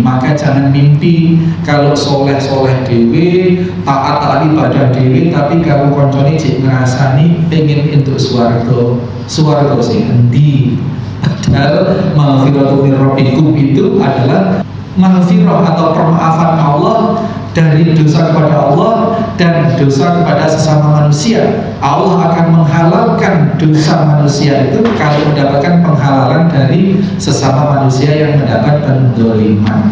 Maka jangan mimpi kalau soleh-soleh dewe, taat ibadah dewe, tapi kalau koncone cek ngerasani pengen untuk suarga sing endi. Padahal maghfiratu min rabbikum itu adalah maghfirah atau permaafan Allah dari dosa kepada Allah dan dosa kepada sesama manusia. Allah akan menghalalkan dosa manusia itu kalau mendapatkan penghalalan dari sesama manusia yang mendapat penzaliman.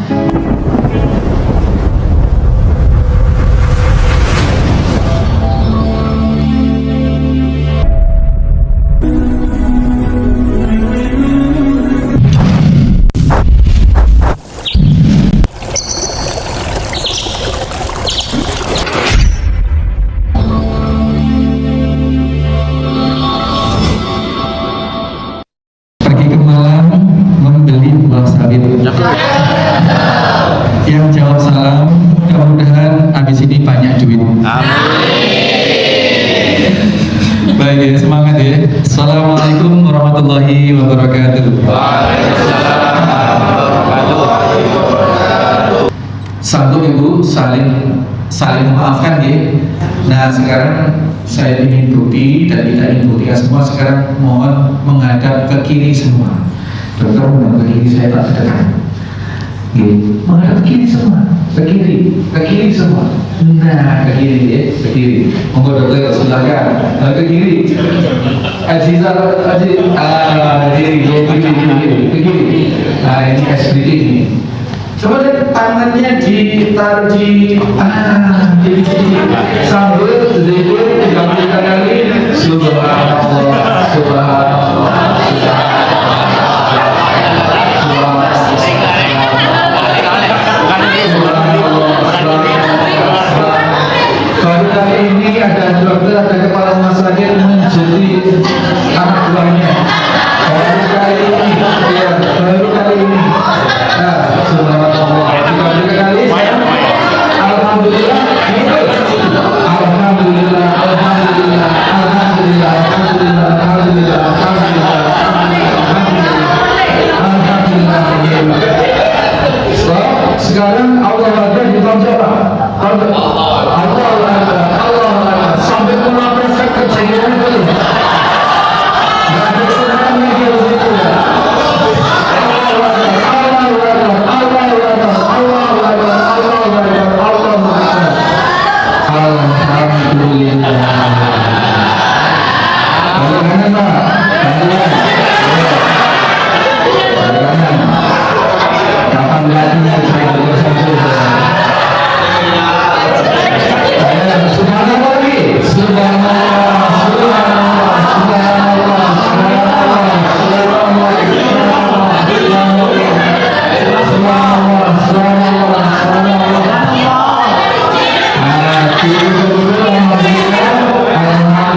Yang jawab salam, mudah-mudahan habis ini banyak duit. Baik ya, semangat ya. Assalamualaikum warahmatullahi wabarakatuh. Satu ibu saling memaafkan ya. Nah sekarang saya ingin bukti dan kita ingin buktikan semua. Sekarang mohon menghadap ke kiri semua. Dokter menghadap ke kiri, saya tak sedekah. Menghadap ke kiri semua, ke kiri semua. Nah, ke kiri ya, ke kiri. Monggo dokter silakan. Ke kiri. Aziza, ke kiri. Nah, ini SBD ini. Coba lihat tangannya ditaruh di sini. Sambil zikir 30 kali. Subhanallah, subhanallah, subhanallah. Baru kali ini ada dokter, ada kepala rumah sakit menjadi anak buahnya. Baru kali ini, ya, baru kali ini. Nah, subhanallah. Tiga kali. Alhamdulillah. Alhamdulillah. Alhamdulillah. Alhamdulillah. Alhamdulillah. Alhamdulillah. Alhamdulillah. Alhamdulillah. Sekarang Allah ada di Tanjara. Allah sampai menapaskan kejadian itu. Gak ada serangan dia di situ ya. Alhamdulillah. Bagaimana Pak? Kapan lagi saya bersama? Subhanallah lagi. Subhanallah, subhanallah, subhanallah, subhanallah, subhanallah, subhanallah, subhanallah,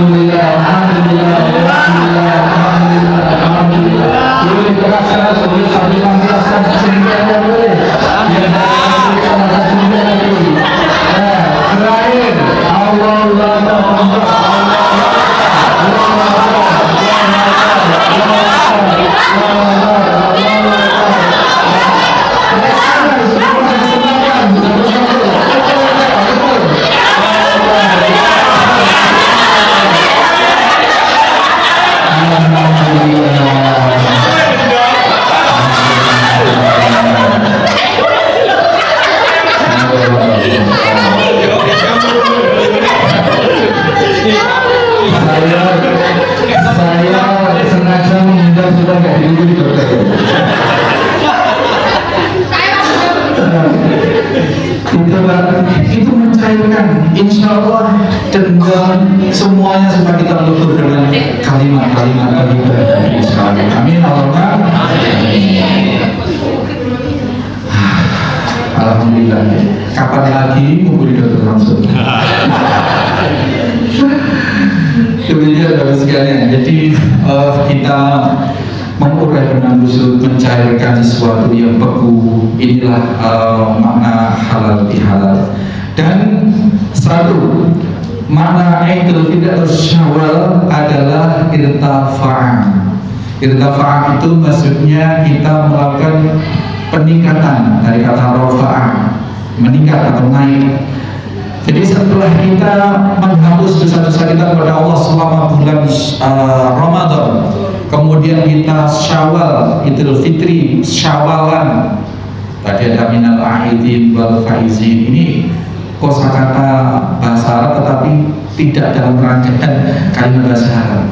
alhamdulillah, alhamdulillah, alhamdulillah, alhamdulillah. Boleh berasal sebelum sambil menjelaskan sehingga boleh. Terakhir, saya sengaja menghindar sudah nggak diundur di dokter. Itu mencairkan, insya Allah dendam semuanya sudah kita tutup dengan kalimat-kalimat insya Allah. Amin. Alhamdulillah. Kapan lagi menghubungi dokter langsung? Demikian Bapak sekalian. Jadi kita mengurai benang kusut, mencairkan sesuatu yang beku. Inilah makna halal bihalal. Dan satu makna Idul Fitri atau Syawal adalah irtafa'an. Irtafa'an itu maksudnya kita melakukan peningkatan dari kata rofa'ah, meningkat atau naik. Jadi setelah kita menghapus dosa-dosa kita kepada Allah selama bulan Ramadan, kemudian kita Syawal, Idul Fitri, Syawalan, tadi ada minal aidin wal faizin, ini kosakata bahasa Arab tetapi tidak dalam rangkaian kalimat bahasa Arab.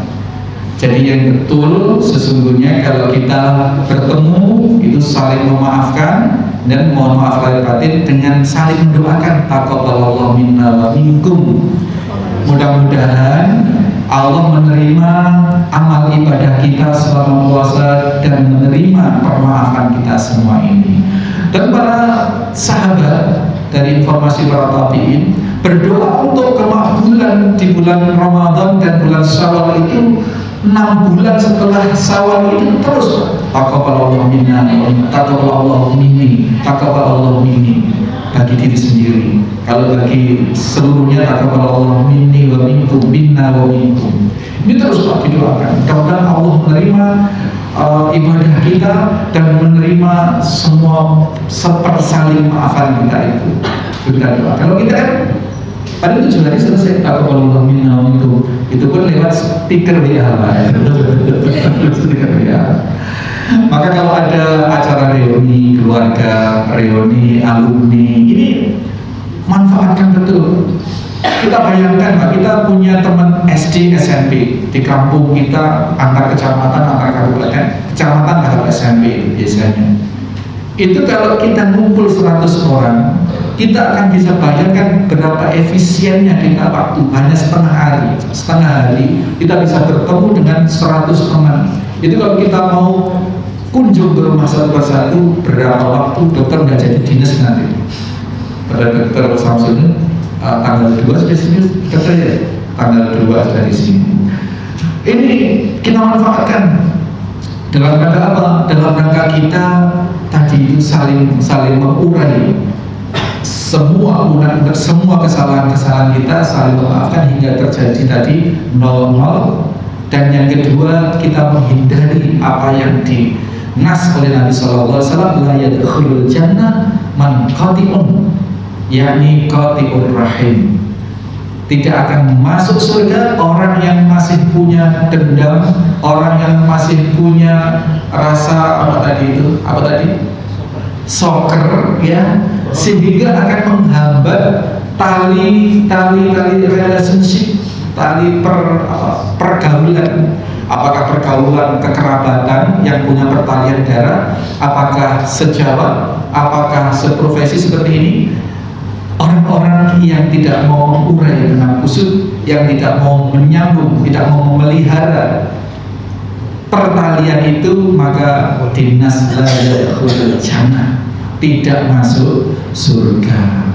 Jadi yang betul sesungguhnya kalau kita bertemu itu saling memaafkan dan mohon maaf lahir batin dengan saling mendoakan taqabbalallahu minna wa minkum. Mudah-mudahan Allah menerima amal ibadah kita selama puasa dan menerima permaafan kita semua ini. Dan para sahabat dari informasi para tabi'in berdoa untuk kemakbulan di bulan Ramadan dan bulan Syawal itu 6 bulan setelah Syawal itu terus taqabbalallahu minna taqabbalallahu minni taqabbalallahu minni, bagi diri sendiri. Kalau bagi seluruhnya taqabbalallahu minni wa minkum minna wa minkum. Ini terus Pak didoakan. Mudah-mudahan Allah menerima ibadah kita dan menerima semua sepersaling maafan kita itu. Kita doa. Kalau kita kan pada 7 hari selesai taqabbalallahu minna wa minkum, itu pun lewat speaker WA Pak. Speaker WA. Maka kalau ada acara reuni keluarga, reuni alumni, ini manfaatkan betul. Kita bayangkan Pak, kita punya teman SD, SMP di kampung kita, antar kecamatan, antar kabupaten, kecamatan atau SMP biasanya. Itu kalau kita ngumpul 100 orang, kita akan bisa bayangkan berapa efisiennya kita waktu, hanya setengah hari kita bisa bertemu dengan 100 teman. Itu kalau kita mau kunjung ke rumah satu persatu berapa waktu, dokter nggak jadi dinas nanti. Pada dokter Samsul tanggal 2 spesies katanya tanggal 2 dari sini. Ini kita manfaatkan dalam rangka apa? Dalam rangka kita tadi itu saling mengurai semua kesalahan kita, saling memaafkan hingga terjadi tadi 0-0. Dan yang kedua, kita menghindari apa yang dinas oleh Nabi SAW, la yadkhulul jannah man qati'un, yakni qati'ur rahim. Tidak akan masuk surga orang yang masih punya dendam, orang yang masih punya rasa apa tadi soker, ya, sehingga akan menghambat tali relationship, tali pergaulan. Apakah pergaulan kekerabatan yang punya pertalian darah, apakah sejawat, apakah seprofesi seperti ini. Orang-orang yang tidak mau mengurai dengan kusut, yang tidak mau menyambung, tidak mau memelihara pertalian itu, maka dinas la yadkhulul jannah, tidak masuk surga.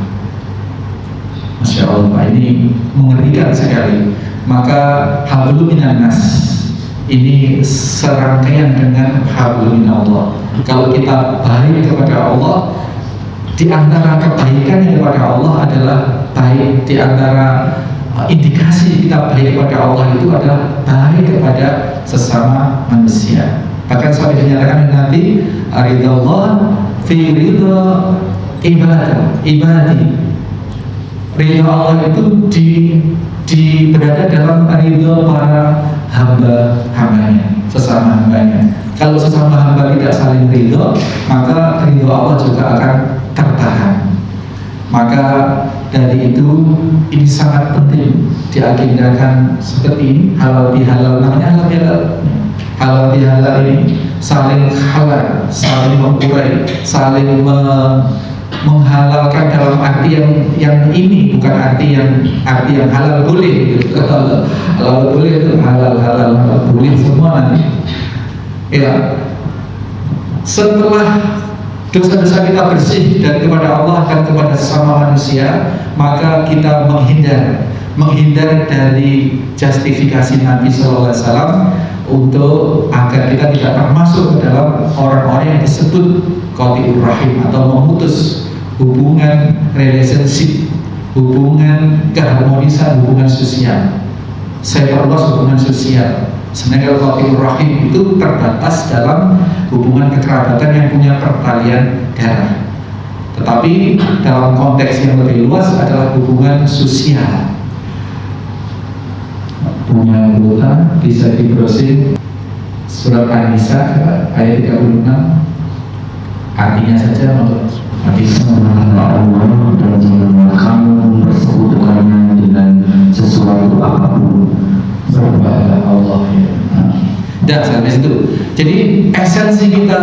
Masya Allah, ini mengerikan sekali. Maka hablum minan nas ini serangkaian dengan hablum minallah. Kalau kita baik kepada Allah, di antara kebaikan kepada Allah adalah baik, di antara indikasi kita baik kepada Allah itu adalah baik kepada sesama manusia. Bahkan sampai dinyatakan Nabi, ridallah fi ridha ibadi. Ridha Allah itu berada dalam ridha para hamba-hambanya, sesama hambanya. Kalau sesama hamba tidak saling ridha, maka ridha Allah juga akan tertahan. Maka dari itu ini sangat penting diagendakan seperti ini, halal bihalal, namanya halal bihalal ini saling halal, saling mengurai, saling menghalalkan dalam arti yang ini, bukan arti yang halal boleh gitu. Halal boleh itu halal boleh semua nanti. Ya, setelah dosa-dosa kita bersih dan kepada Allah dan kepada sesama manusia, maka kita menghindar dari justifikasi Nabi SAW untuk agar kita tidak termasuk ke dalam orang-orang yang disebut qati'ur rahim atau memutus hubungan relationship, hubungan keharmonisan, hubungan sosial. Saya perluas hubungan sosial. Sebenarnya kalau rahim itu terbatas dalam hubungan kekerabatan yang punya pertalian darah. Tetapi dalam konteks yang lebih luas adalah hubungan sosial. Punya anggota bisa di browsing surat An-Nisa ayat 36. Artinya saja untuk bisa mengenal Allah dan janganlah kamu mempersekutukannya dengan sesuatu apapun. Berbahaya Allah ya. Dan sampai situ. Jadi esensi kita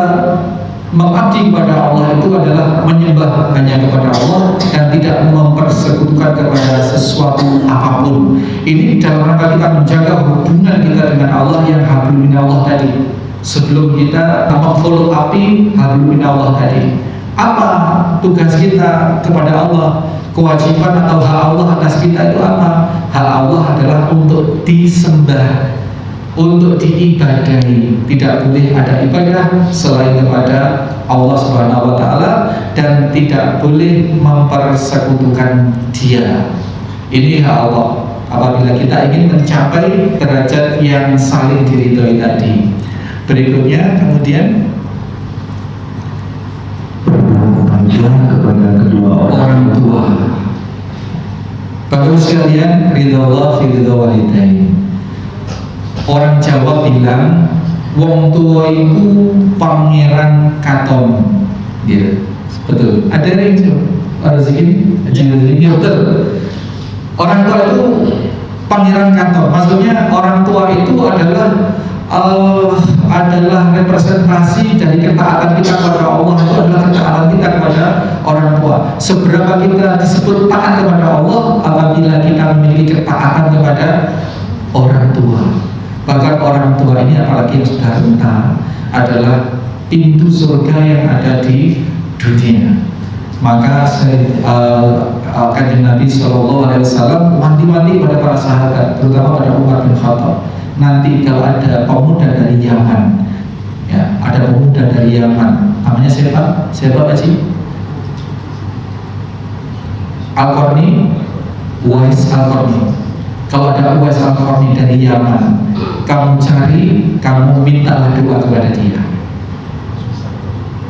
mengabdi kepada Allah itu adalah menyembah hanya kepada Allah dan tidak mempersekutukan kepada sesuatu apapun. Ini dalam rangka kita menjaga hubungan kita dengan Allah yang hablum minallah tadi. Sebelum kita memfollow api hablum minallah tadi, apa tugas kita kepada Allah? Kewajiban atau hak Allah atas kita itu apa? Hak Allah adalah untuk disembah, untuk diibadahi. Tidak boleh ada ibadah selain kepada Allah Subhanahu wa Ta'ala, dan tidak boleh mempersekutukan Dia. Ini hak Allah. Apabila kita ingin mencapai derajat yang saling diridhoi tadi. Berikutnya kemudian kepada kedua orang tua. Bapak sekalian, ridha Allah fi ridha walidain. Orang Jawa bilang wong tua itu pangeran katon. Gitu. Betul. Ada yang ada segini? Ya, betul. Orang tua itu pangeran katon. Maksudnya orang tua itu adalah representasi dari ketaatan kita kepada Allah. Itu adalah ketaatan kita kepada orang tua. Seberapa kita disebut taat kepada Allah apabila kita memiliki ketaatan kepada orang tua. Bahkan orang tua ini, apalagi yang sudah renta, adalah pintu surga yang ada di dunia. Maka Kanjeng Nabi SAW wanti-wanti pada para sahabat, terutama pada Umar bin Khattab. Nanti kalau ada pemuda dari Yaman, ya, ada pemuda dari Yaman, namanya siapa? Siapa Pak Ji? Al-Qarni, Uwais Al-Qarni. Kalau ada Uwais Al-Qarni dari Yaman, kamu cari, kamu mintalah doa kepada dia.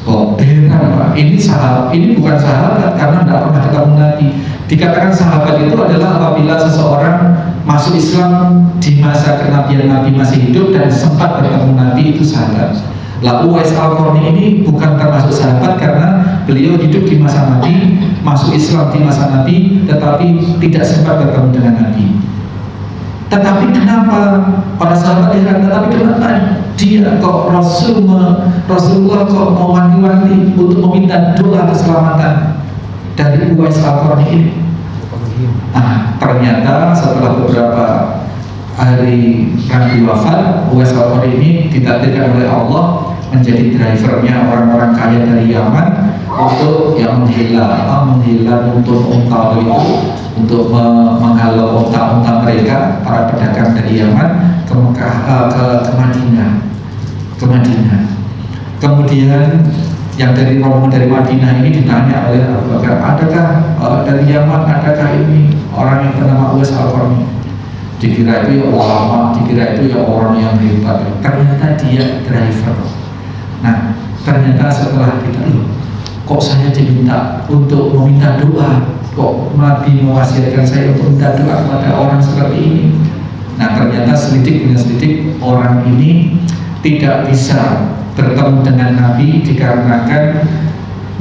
Oh, benar Pak. Ini sahabat, ini bukan sahabat karena tidak pernah ketemu Nabi. Dikatakan sahabat itu adalah apabila seseorang masuk Islam di masa kenabian Nabi masih hidup dan sempat bertemu Nabi, itu sahabat. Lah Uwais Al-Qarni ini bukan termasuk sahabat karena beliau hidup di masa Nabi, masuk Islam di masa Nabi, tetapi tidak sempat bertemu dengan Nabi. Tetapi kenapa para sahabat heran? Tetapi kenapa dia kok Rasulullah kok mau wanti-wanti untuk meminta doa keselamatan dari Uwais Al-Qarni ini? Ternyata setelah beberapa hari Nabi wafat, Uwais Al-Qarni ini ditakdirkan oleh Allah menjadi drivernya orang-orang kaya dari Yaman untuk yang menghilangkan untuk unta itu, untuk menghalau unta-unta mereka, para pedagang dari Yaman ke Madinah. Kemudian yang dari rombongan dari Madinah ini ditanya oleh Abu Bakar, adakah dari Yaman, adakah ini orang yang bernama Uwais Al-Qarni? Dikira itu ya ulama, dikira itu ya orang yang hebat. Ternyata dia driver. Nah, ternyata setelah kita, kok saya diminta untuk meminta doa, kok Nabi mewasiatkan saya untuk minta doa kepada orang seperti ini. Nah, ternyata selidik demi selidik orang ini tidak bisa bertemu dengan Nabi dikarenakan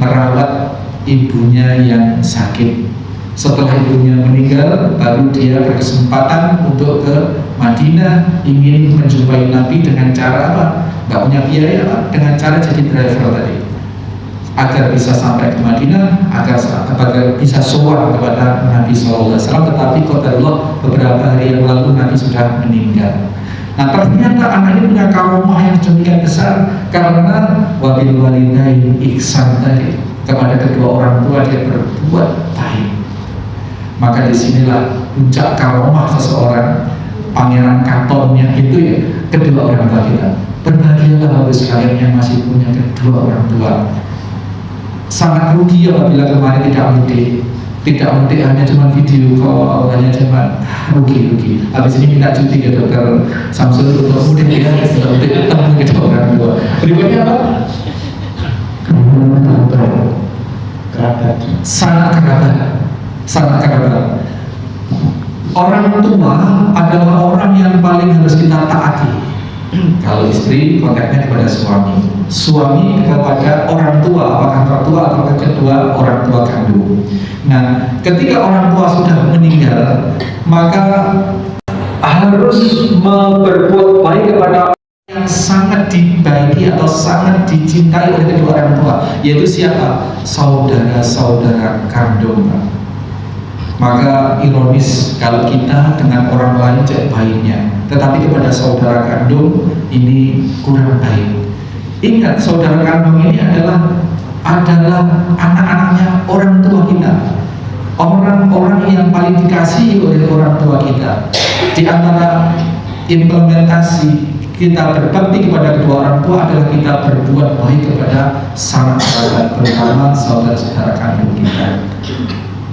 merawat ibunya yang sakit. Setelah ibunya meninggal, baru dia berkesempatan untuk ke Madinah, ingin menjumpai Nabi dengan cara apa? Gak punya biaya apa? Dengan cara jadi driver tadi, agar bisa sampai ke Madinah, agar bisa sowan kepada Nabi SAW. Tetapi qadarullah beberapa hari yang lalu Nabi sudah meninggal. Nah, ternyata anak ini punya karomah yang demikian besar karena wabil walidain ihsan tadi, kepada kedua orang tua dia berbuat baik. Maka disinilah puncak karomah seseorang, pangeran katonnya itu ya kedua orang tua kita. Berbahagialah Bapak sekalian yang masih punya kedua orang tua. Sangat rugi apabila kemarin tidak mudik. tidak memetik hanya cuma video call, hanya cuma rugi. Habis ini minta cuti ke dokter Samsul untuk mudik ya, untuk ketemu ke orang tua. Berikutnya apa? Kerabat. Sangat kerabat. Orang tua adalah orang yang paling harus kita taati. Kalau istri kontaknya kepada suami kepada orang tua, apakah mertua atau kedua orang tua kandung. Nah, ketika orang tua sudah meninggal, maka harus berbuat baik kepada yang sangat dibaiki atau sangat dicintai oleh kedua orang tua, yaitu siapa? Saudara-saudara kandung. Maka ironis kalau kita dengan orang lain cek baiknya, tetapi kepada saudara kandung ini kurang baik. Ingat, saudara kandung ini adalah anak-anaknya orang tua kita, orang-orang yang paling dikasihi oleh orang tua kita. Di antara implementasi kita berbakti kepada kedua orang tua adalah kita berbuat baik kepada sanak kerabat, terutama saudara-saudara kandung kita.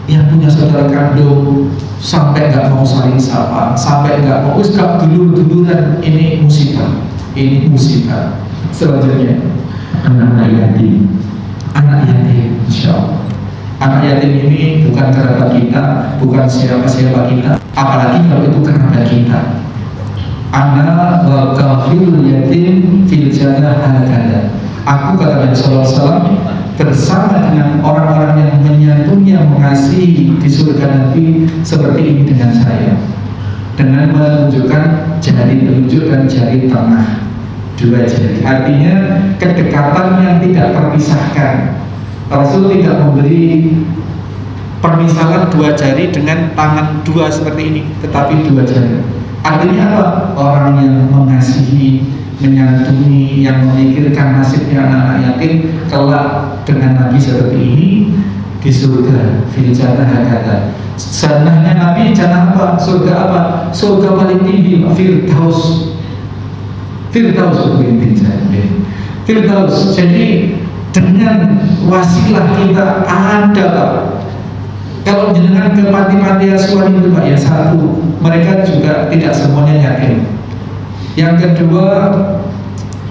Yang punya saudara kandung sampai nggak mau saling sapa, sampai nggak mau gak dulur-duluran, ini musibah. Selanjutnya anak yatim, insya Allah. Anak yatim ini bukan kerabat kita, bukan siapa-siapa kita, apalagi kalau itu kerabat kita. Anak wa kafil yatim fil jannah hakada. Aku, kata Nabi sallallahu alaihi wasallam, bersama dengan orang-orang yang menyantuni, yang mengasihi di surga nanti seperti ini dengan saya, dengan menunjukkan jari telunjuk dan jari tengah, dua jari. Artinya kedekatan yang tidak terpisahkan. Rasul tidak memberi permisalan dua jari dengan tangan dua seperti ini, tetapi dua jari. Artinya apa? Orang yang mengasihi, menyantuni, yang memikirkan nasibnya anak-anak yatim kelak dengan Nabi seperti ini di surga. Fil jannah hakada. Jannahnya Nabi, jannah apa? Surga apa? Surga paling tinggi, Firdaus. Firdaus. Jadi dengan wasilah kita ada, Pak. Kalau jenengan ke panti-panti asuhan itu, Pak, ya satu, mereka juga tidak semuanya yatim. Yang kedua,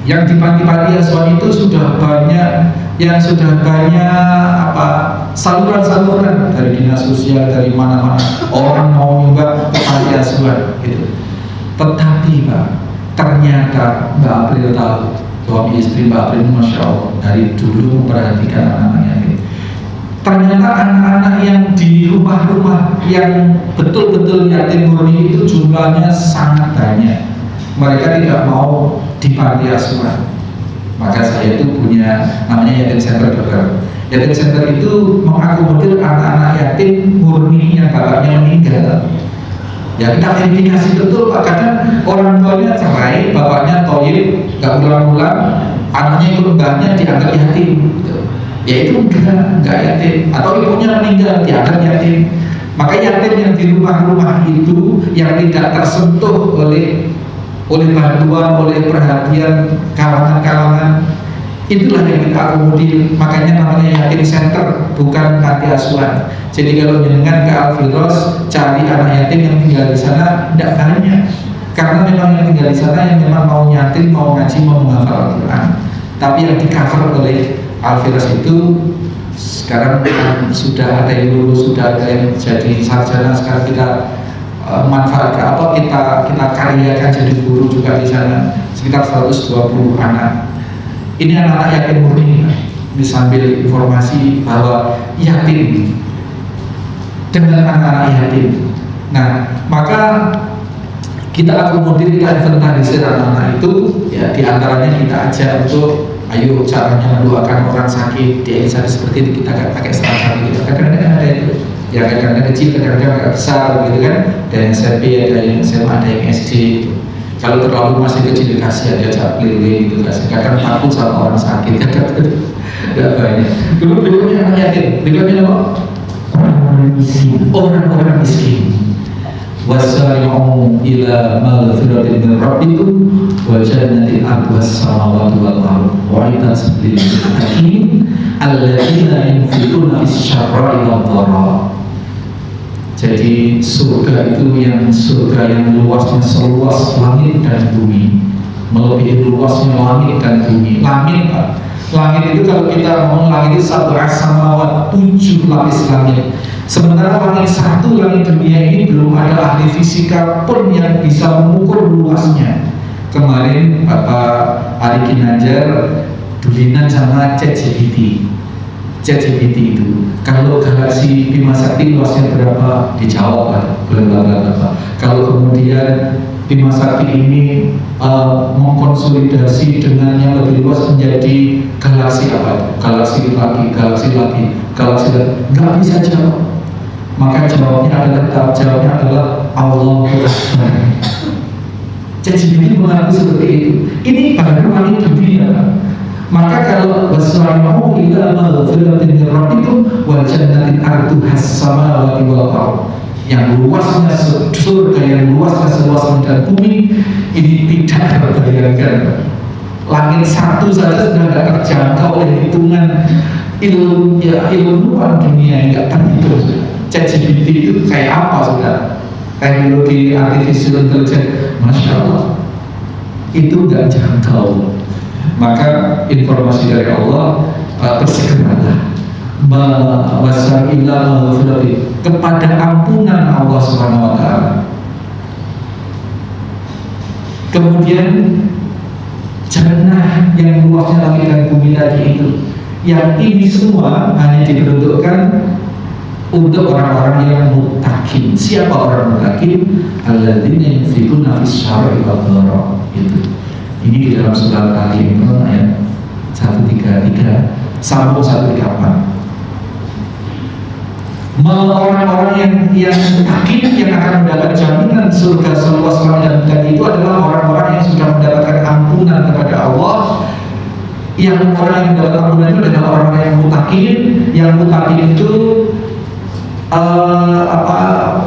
yang di panti-panti asuhan itu sudah banyak saluran-saluran dari dinas sosial, dari mana-mana orang mau nyoba ke panti asuhan gitu. Tetapi Pak, ternyata Mbak April tahu, suami istri Mbak April, Masya Allah, dari dulu memperhatikan anak-anaknya. Ternyata anak-anak yang di rumah-rumah yang betul-betul yatim murni itu jumlahnya sangat banyak. Mereka tidak mau di panti asuhan. Maka saya itu punya namanya yatim center, dokter. Yatim center itu mengakomodir anak-anak yatim murni yang bapaknya meninggal. Ya kita verifikasi betul, Pak. Kadang orang tuanya cerai, bapaknya toyib, gak pulang-pulang, anaknya ikut mbahnya dianggap yatim. Ya itu enggak yatim, atau ibunya meninggal dianggap yatim. Maka yatim yang di rumah-rumah itu yang tidak tersentuh oleh bantuan, oleh perhatian kalangan-kalangan, itulah yang kita akomodir. Makanya namanya yatim center, bukan panti asuhan. Jadi kalau jenengan ke Al-Firdaus cari anak yatim yang tinggal di sana, tidak banyak. Karena memang yang tinggal di sana yang memang mau yatim, mau ngaji, mau menghafal Al-Quran. Tapi yang di cover oleh Al-Firdaus itu sekarang sudah ada yang lulus, sudah ada yang jadi sarjana. Sekarang kita manfaatkan apa, kita karyakan jadi guru juga di sana, sekitar 120 anak. Ini anak-anak yatim murni. Ini sambil informasi bahwa yatim dengan anak-anak yatim. Nah, maka kita akomodir, kita inventarisir anak-anak itu, ya diantaranya kita ajak untuk ayo caranya mendoakan orang sakit di Elisari seperti ini. Kita gak pakai seragam gitu. Kadang-kadang ada itu, ya kadang-kadang kecil, kadang-kadang agak besar gitu kan. Ada yang SMP, ada yang SMA, ada yang SD gitu. Kalau terlalu masih kecil dikasih aja capli gitu, kadang takut sama orang sakit, kadang-kadang tidak banyak. Dulu berikutnya anak yatim, berikutnya apa? Orang-orang miskin. Wasari'u ila maghfiratin min rabbikum wa jannatin 'arduha as-samawati wal ardu u'iddat lil muttaqin alladzina yunfiquna fis-sarra'i wad-dharra. Jadi surga itu surga yang luasnya seluas langit dan bumi, melebihi luasnya langit dan bumi. Langit, Pak. Langit itu kalau kita ngomong langit itu sab'a samawat, 7 lapis langit. Sementara langit satu, langit dunia ini belum ada ahli fisika pun yang bisa mengukur luasnya. Kemarin Bapak Ari Ginanjar dulinan sama ChatGPT itu, kalau galaksi Bima Sakti luasnya berapa? Dijawab berapa. Kalau kemudian Bima Sakti ini mengkonsolidasi dengan yang lebih luas menjadi galaksi apa? Galaksi lagi, nggak bisa jawab. Maka jawabnya adalah Allah Akbar. ChatGPT mengaku seperti itu. Ini baru langit dunia. Maka kalau wasari'u ila maghfiratin min rabbikum wa jannatin arduhas samawati wal ardh, yang luasnya surga yang luasnya seluas langit dan bumi, ini tidak terbayangkan. Langit satu saja sudah tidak terjangkau oleh hitungan ilmuwan dunia, nggak terhitung. ChatGPT itu kayak apa sudah? Teknologi artificial intelligence, masya Allah, itu nggak jangkau. Maka informasi dari Allah, bersegeralah kepada ampunan Allah Subhanahu wa Ta'ala. Kemudian jannah yang luasnya langit dan bumi tadi itu, yang ini semua hanya diperuntukkan untuk orang-orang yang muttaqin. Siapa orang muttaqin? Alladzina yunfiquna fis syarri wad dharra. Itu. Ini di dalam surat Ali Imran ayat 133 sampai 134. Orang-orang yang yakin yang akan mendapat jaminan surga seluas langit dan bumi itu adalah orang-orang yang sudah mendapatkan ampunan kepada Allah. Yang orang yang mendapat ampunan itu adalah orang yang mutakin. Yang mutakin itu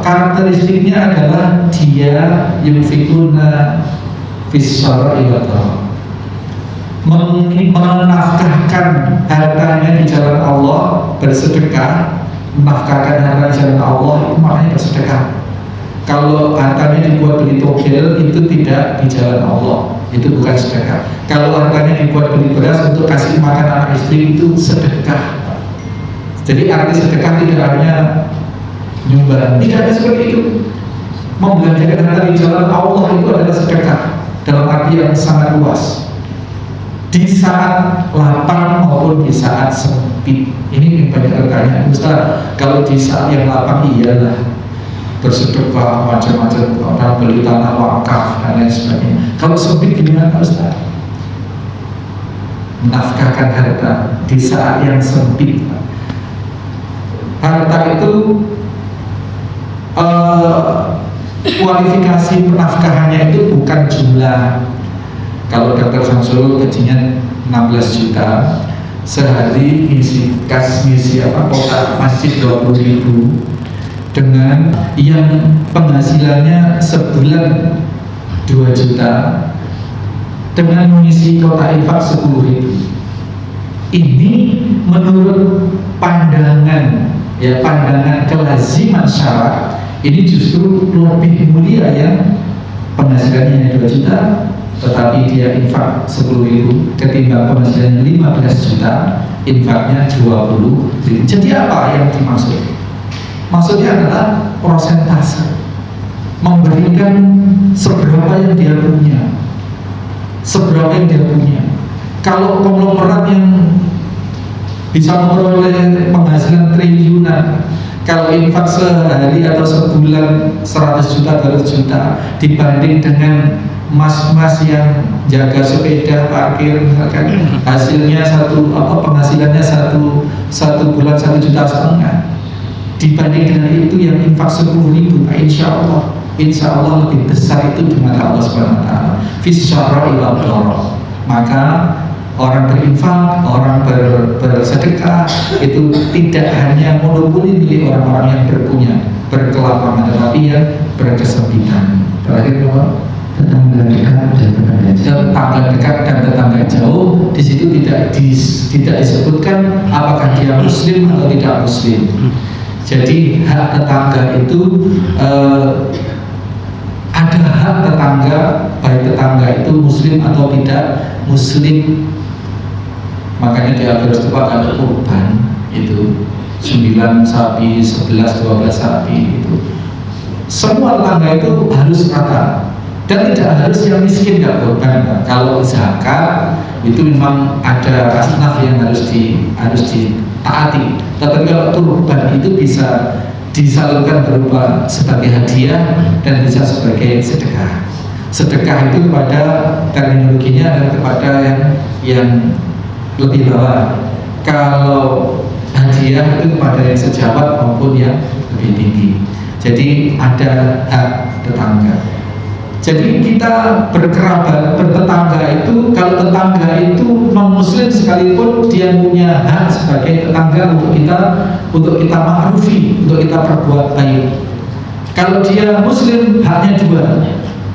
karakteristiknya adalah dia yunfikuna fisara ibadah, menafkahkan hartanya di jalan Allah, bersedekah. Menafkahkan harta di jalan Allah itu maknanya bersedekah. Kalau hartanya dibuat beli togel, itu tidak di jalan Allah, itu bukan sedekah. Kalau hartanya dibuat beli beras untuk kasih makan anak istri, itu sedekah. Jadi arti sedekah tidak hanya nyumbang, tidak ada seperti itu. Membelanjakan harta di jalan Allah itu adalah sedekah dalam arti yang sangat luas, di saat lapang maupun di saat sempit. Ini banyak bertanya, Ustaz, kalau di saat yang lapang iyalah bersedekah macam-macam, orang beli tanah wakaf dan lain sebagainya. Kalau sempit gimana Ustaz? Menafkahkan harta di saat yang sempit. Harta itu kualifikasi penafkahannya itu bukan jumlah. Kalau Dr. Samsul gajinya 16 juta, sehari ngisi kotak masjid 20.000, dengan yang penghasilannya sebulan 2 juta, dengan mengisi kota infak 10.000. Ini menurut pandangan kelaziman syarak, ini justru lebih mulia yang penghasilannya 2 juta tetapi dia infak 10.000 ketimbang penghasilannya 15 juta infaknya 20.000. Jadi apa yang dimaksud? Maksudnya adalah prosentase, memberikan seberapa yang dia punya. Kalau konglomerat yang bisa memperoleh penghasilan triliunan, kalau infak sehari atau sebulan 100 juta, 200 juta, dibanding dengan mas-mas yang jaga sepeda parkir misalkan, hasilnya penghasilannya satu bulan 1,5 juta, dibanding dengan itu yang infak 10.000, insya Allah lebih besar itu di mata Allah Subhanahu wa Ta'ala. Fisyara ila dharra. Maka orang berinfak, orang bersedekah itu tidak hanya monopoli milik orang-orang yang berpunya, berkelapangan, tetapi yang berkesempitan. Terakhir apa? Tetangga dekat dan tetangga jauh. Di situ tidak disebutkan apakah dia muslim atau tidak muslim. Jadi hak tetangga itu ada hak tetangga, baik tetangga itu muslim atau tidak muslim. Makanya di Al-Qur'an ada kurban itu 9 sapi, 11, 12 sapi itu. Semua tetangga itu harus rata dan tidak harus yang miskin nggak kurban. Kalau zakat itu memang ada asnaf yang harus ditaati. Tapi kalau kurban itu bisa disalurkan berupa sebagai hadiah dan bisa sebagai sedekah. Sedekah itu kepada terminologinya dan kepada yang lebih bawah. Kalau hadiah itu kepada yang sejawat maupun yang lebih tinggi. Jadi ada hak tetangga. Jadi kita berkerabat, bertetangga itu, kalau tetangga itu non muslim sekalipun dia punya hak sebagai tetangga untuk kita ma'rufi, untuk kita perbuat baik. Kalau dia muslim haknya dua,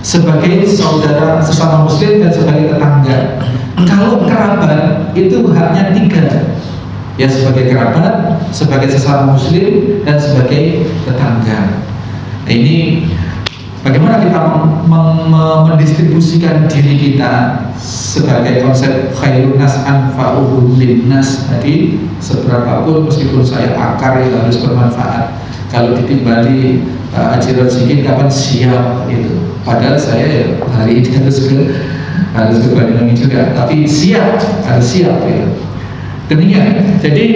sebagai saudara sesama muslim dan sebagai tetangga. Kalau kerabat itu haknya tiga, ya sebagai kerabat, sebagai sesama muslim dan sebagai tetangga. Nah, ini bagaimana kita mendistribusikan diri kita sebagai konsep khairun nas anfa'uhum linnas. Tadi seberapapun meskipun saya akar ya harus bermanfaat. Kalau ditimbali Haji Rozikin kapan siap itu. Padahal saya ya hari ini harus ke Banyuwangi juga, tapi harus siap gitu. Demikian. Jadi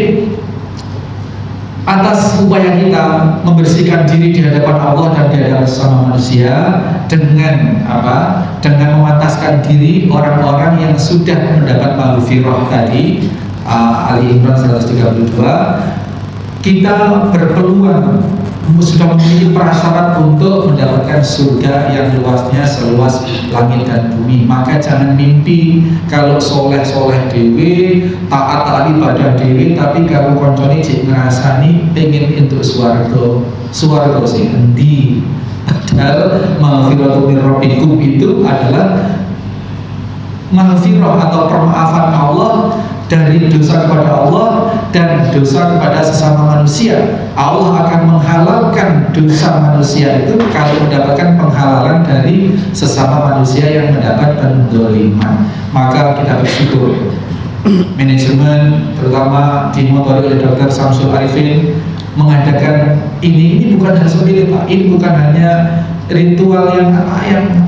atas upaya kita membersihkan diri di hadapan Allah dan di hadapan sesama manusia dengan apa? Dengan memantaskan diri orang-orang yang sudah mendapat maghfirah tadi, Ali Imran 132, kita berpeluang sudah memiliki prasyarat untuk mendapatkan surga yang luasnya seluas langit dan bumi. Maka jangan mimpi kalau soleh-soleh dewe, taat ibadah dewe, tapi kalau koncone cek ngerasani pengen untuk swarga sing endi. Padahal maghfiratu min rabbikum itu adalah maghfirah atau permaafan Allah dari dosa kepada Allah dan dosa kepada sesama manusia. Allah akan menghalalkan dosa manusia itu kalau mendapatkan penghalalan dari sesama manusia yang mendapat penzaliman. Maka kita bersyukur manajemen terutama dimotori oleh Dr. Samsul Arifin mengadakan ini bukan hal sepele Pak. Ini bukan hanya ritual yang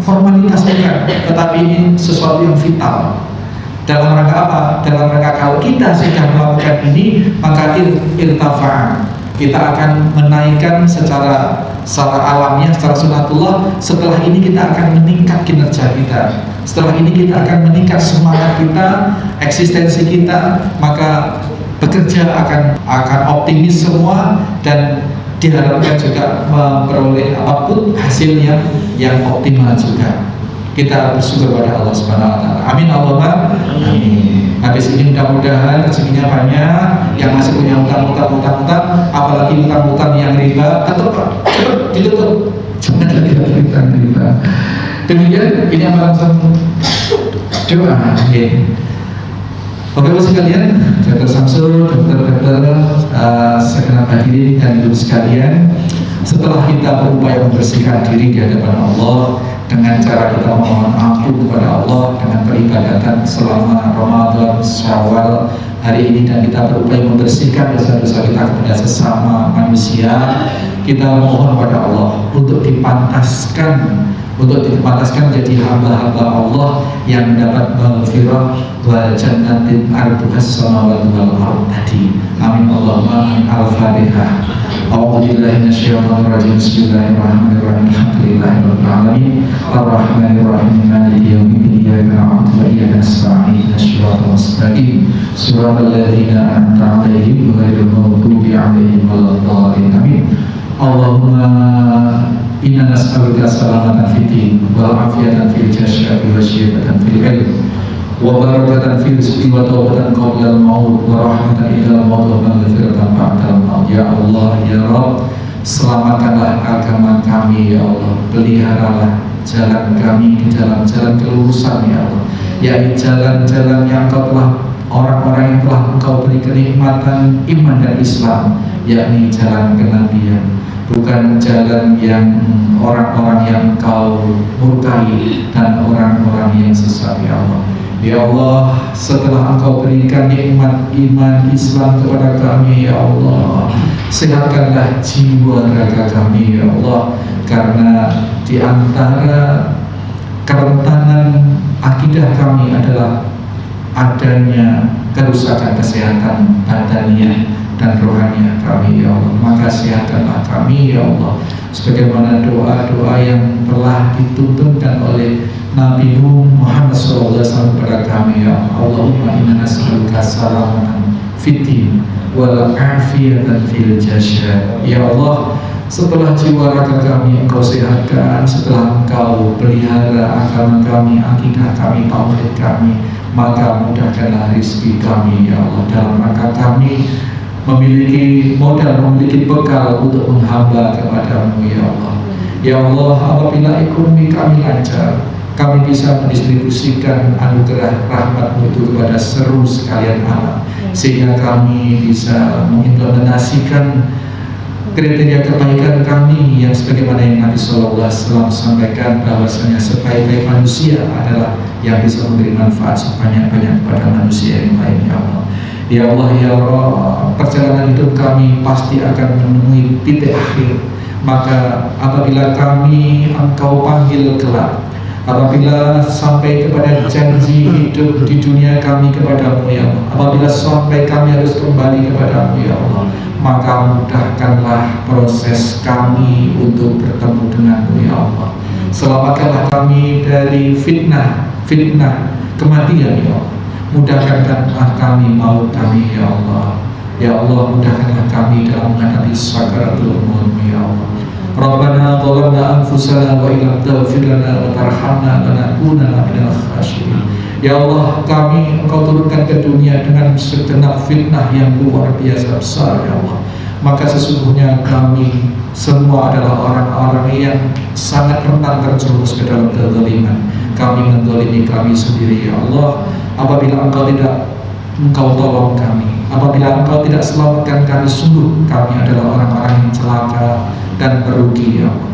formalitas bukan, tetapi ini sesuatu yang vital. Dalam rangka apa? Dalam rangka kalau kita sudah melakukan ini, maka irtafa'an, kita akan menaikkan secara alamiah, secara sunatullah. Setelah ini kita akan meningkat kinerja kita. Setelah ini kita akan meningkat semangat kita, eksistensi kita. Maka bekerja akan optimis semua dan diharapkan juga memperoleh apapun hasilnya yang optimal juga. Kita bersyukur pada Allah Subhanahu wa taala. Amin Allahumma amin. Habis ini mudah-mudahan rezekinya banyak, yang masih punya utang, apalagi utang yang riba, cepat ditutup. Jangan lagi utang riba. Demikian ini langsung doa. Oke. Bapak-Ibu sekalian, Dr. Samsul, dokter segenap hadirin dan ibu sekalian, setelah kita berupaya membersihkan diri di hadapan Allah dengan cara kita memohon ampun kepada Allah dengan peribadatan selama Ramadan, Syawal hari ini, dan kita berupaya membersihkan dosa-dosa kita kepada sesama manusia, kita mohon kepada Allah untuk dipantaskan jadi hamba-hamba Allah yang mendapat maghfirah wal jannatin arduhas samawati wal ardh tadi. Amin Allahumma amin. Al-Fatihah. A'udzubillahi minasyaitonir rajim. Bismillahirrahmanirrahim. Alhamdulillahirabbil alamin. Arrahmanirrahim. Maliki yaumiddin. Iyyaka na'budu wa iyyaka nasta'in. Ihdinas siratal mustaqim. Shiratal ladzina an'amta 'alaihim ghairil maghdubi 'alaihim waladdallin. Amin. Allahumma inna nas'aluka salamatan fid din wal afiyatan fil jasad wa syifatan fil ilm wa barakatan fil rizqi wa tawbatan qabla al-maut wa rahmatan ila al-maut wa maghfiratan ba'da al-maut. Ya Allah ya Rabb, selamatkanlah agama kami ya Allah, peliharalah jalan kami di dalam jalan kelurusan ya Allah, yakni jalan-jalan yang Kau telah orang-orang yang telah Engkau beri kenikmatan iman dan Islam, yakni jalan kenabian, bukan jalan yang orang-orang yang Engkau murkai dan orang-orang yang sesat. Ya Allah, ya Allah, setelah Engkau berikan nikmat iman Islam kepada kami, ya Allah, sehatkanlah jiwa raga kami, ya Allah, karena di antara kerentanan akidah kami adalah adanya kerusakan kesehatan badaniah dan rohaniah kami, ya Allah. Maka sehatkanlah kami, ya Allah, sebagaimana doa-doa yang telah dituntunkan oleh Nabi Muhammad SAW kepada kami, ya Allah. Allahumma inna nas'aluka salamatan fiddin wal afiyatan fil jasad. Ya Allah, setelah jiwa raga kami Engkau sehatkan, setelah Engkau pelihara agama kami, akidah kami, tauhid kami, maka mudahkanlah rezeki kami, ya Allah, dalam rangka kami memiliki modal, memiliki bekal untuk menghamba kepadamu, ya Allah. Ya Allah, apabila ekonomi kami lancar, kami bisa mendistribusikan anugerah rahmat-Mu itu kepada seluruh sekalian alam, sehingga kami bisa mengimplementasikan kriteria kebaikan kami yang sebagaimana yang Nabi SAW sampaikan, bahwasanya sebaik-baik manusia adalah yang bisa memberi manfaat sebanyak-banyak kepada manusia yang lain, ya Allah. Ya Allah, ya Allah, perjalanan hidup kami pasti akan menemui titik akhir. Maka apabila kami Engkau panggil kelak, apabila sampai kepada janji hidup di dunia kami kepadamu, ya Allah, apabila sampai kami harus kembali kepadamu, ya Allah, maka mudahkanlah proses kami untuk bertemu denganmu, ya Allah. Selamatkanlah kami dari fitnah kematian, ya Allah. Mudahkanlah kami maut kami, ya Allah. Ya Allah, mudahkanlah kami dalam menghadapi sakaratul maut, ya Allah. Rabbana zalamna anfusana wa illam taghfir lana wa tarhamna lanakunanna minal khasirin. Ya Allah, kami Engkau turunkan ke dunia dengan segenap fitnah yang luar biasa besar, ya Allah. Maka sesungguhnya kami semua adalah orang-orang yang sangat rentan terjerumus ke dalam kezaliman. Kami menzalimi kami sendiri, ya Allah. Apabila Engkau tolong kami, apabila Engkau tidak selamatkan kami, sungguh kami adalah orang-orang yang celaka dan merugi, ya Allah.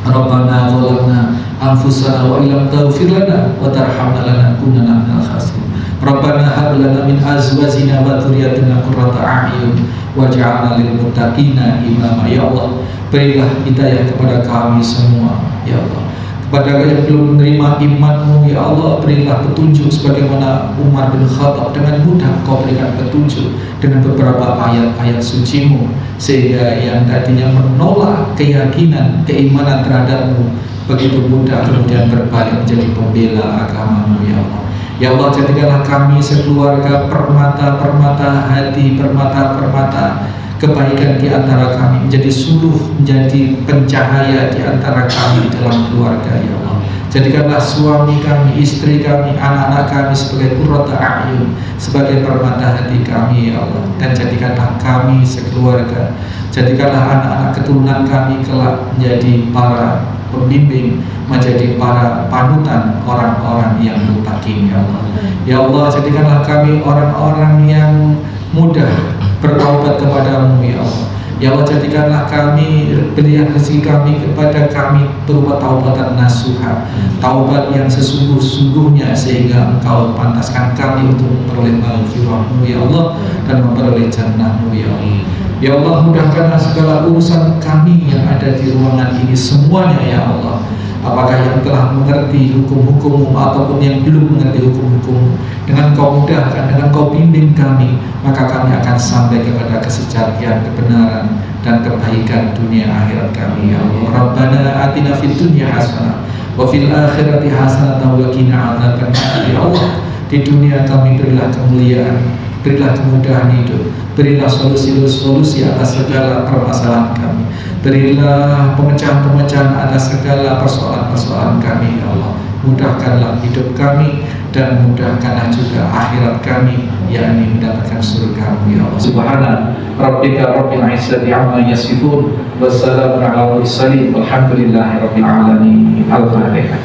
Rabbana zalamna anfusana wa illam taghfir lana wa tarhamna lanakunanna minal khasirin. Rabbana hab lana min azwajina wa dzurriyyatina qurrata a'yun waj'alna lil muttaqina imama. Ya Allah, berilah hidayah kepada kami semua, ya Allah. Kepada yang belum menerima iman-Mu, ya Allah, berilah petunjuk sebagaimana Umar bin Khattab dengan mudah Kau berikan petunjuk dengan beberapa ayat-ayat suci-Mu, sehingga yang tadinya menolak keyakinan, keimanan terhadap-Mu begitu mudah kemudian berbalik menjadi pembela agama-Mu, ya Allah. Ya Allah, jadikanlah kami sekeluarga permata-permata hati, permata-permata kebaikan di antara kami, menjadi suluh, menjadi pencahaya di antara kami dalam keluarga, ya Allah. Jadikanlah suami kami, istri kami, anak-anak kami sebagai qurrata a'yun, sebagai permata hati kami, ya Allah. Dan jadikanlah kami sekeluarga, jadikanlah anak-anak keturunan kami kelak menjadi para pembimbing, menjadi para panutan orang-orang yang muttaqin, ya Allah. Ya Allah, jadikanlah kami orang-orang yang mudah bertaubat kepadamu, ya Allah. Ya Allah, jadikanlah kami, berikan rezeki kami kepada kami berupa taubatan nasuha, taubat yang sesungguh-sungguhnya, sehingga Engkau pantaskan kami untuk memperoleh maghfirah-Mu, ya Allah, dan memperoleh jannah-Mu, ya Allah. Ya Allah, mudahkanlah segala urusan kami yang ada di ruangan ini semuanya, ya Allah. Apakah yang telah mengerti hukum-hukum-Mu ataupun yang belum mengerti hukum-hukum-Mu, dengan Kau mudahkan, dengan Kau bimbing kami, maka kami akan sampai kepada kesejatian, kebenaran, dan kebaikan dunia akhirat kami, ya Allah. Rabbana atina fid dunya hasanah wa fil akhirati hasanah wa qina adzabannar. Ya Allah, di dunia kami berilah kemuliaan, berilah kemudahan hidup, berilah solusi-solusi atas segala permasalahan kami, berilah pemecahan-pemecahan atas segala persoalan-persoalan kami, ya Allah. Mudahkanlah hidup kami dan mudahkanlah juga akhirat kami, yakni mendapatkan surga-Mu, ya Allah. Subhana rabbika rabbil izzati amma yasifun wa salamun ala mursalin walhamdulillahi rabbil alamin. Al-Fatihah.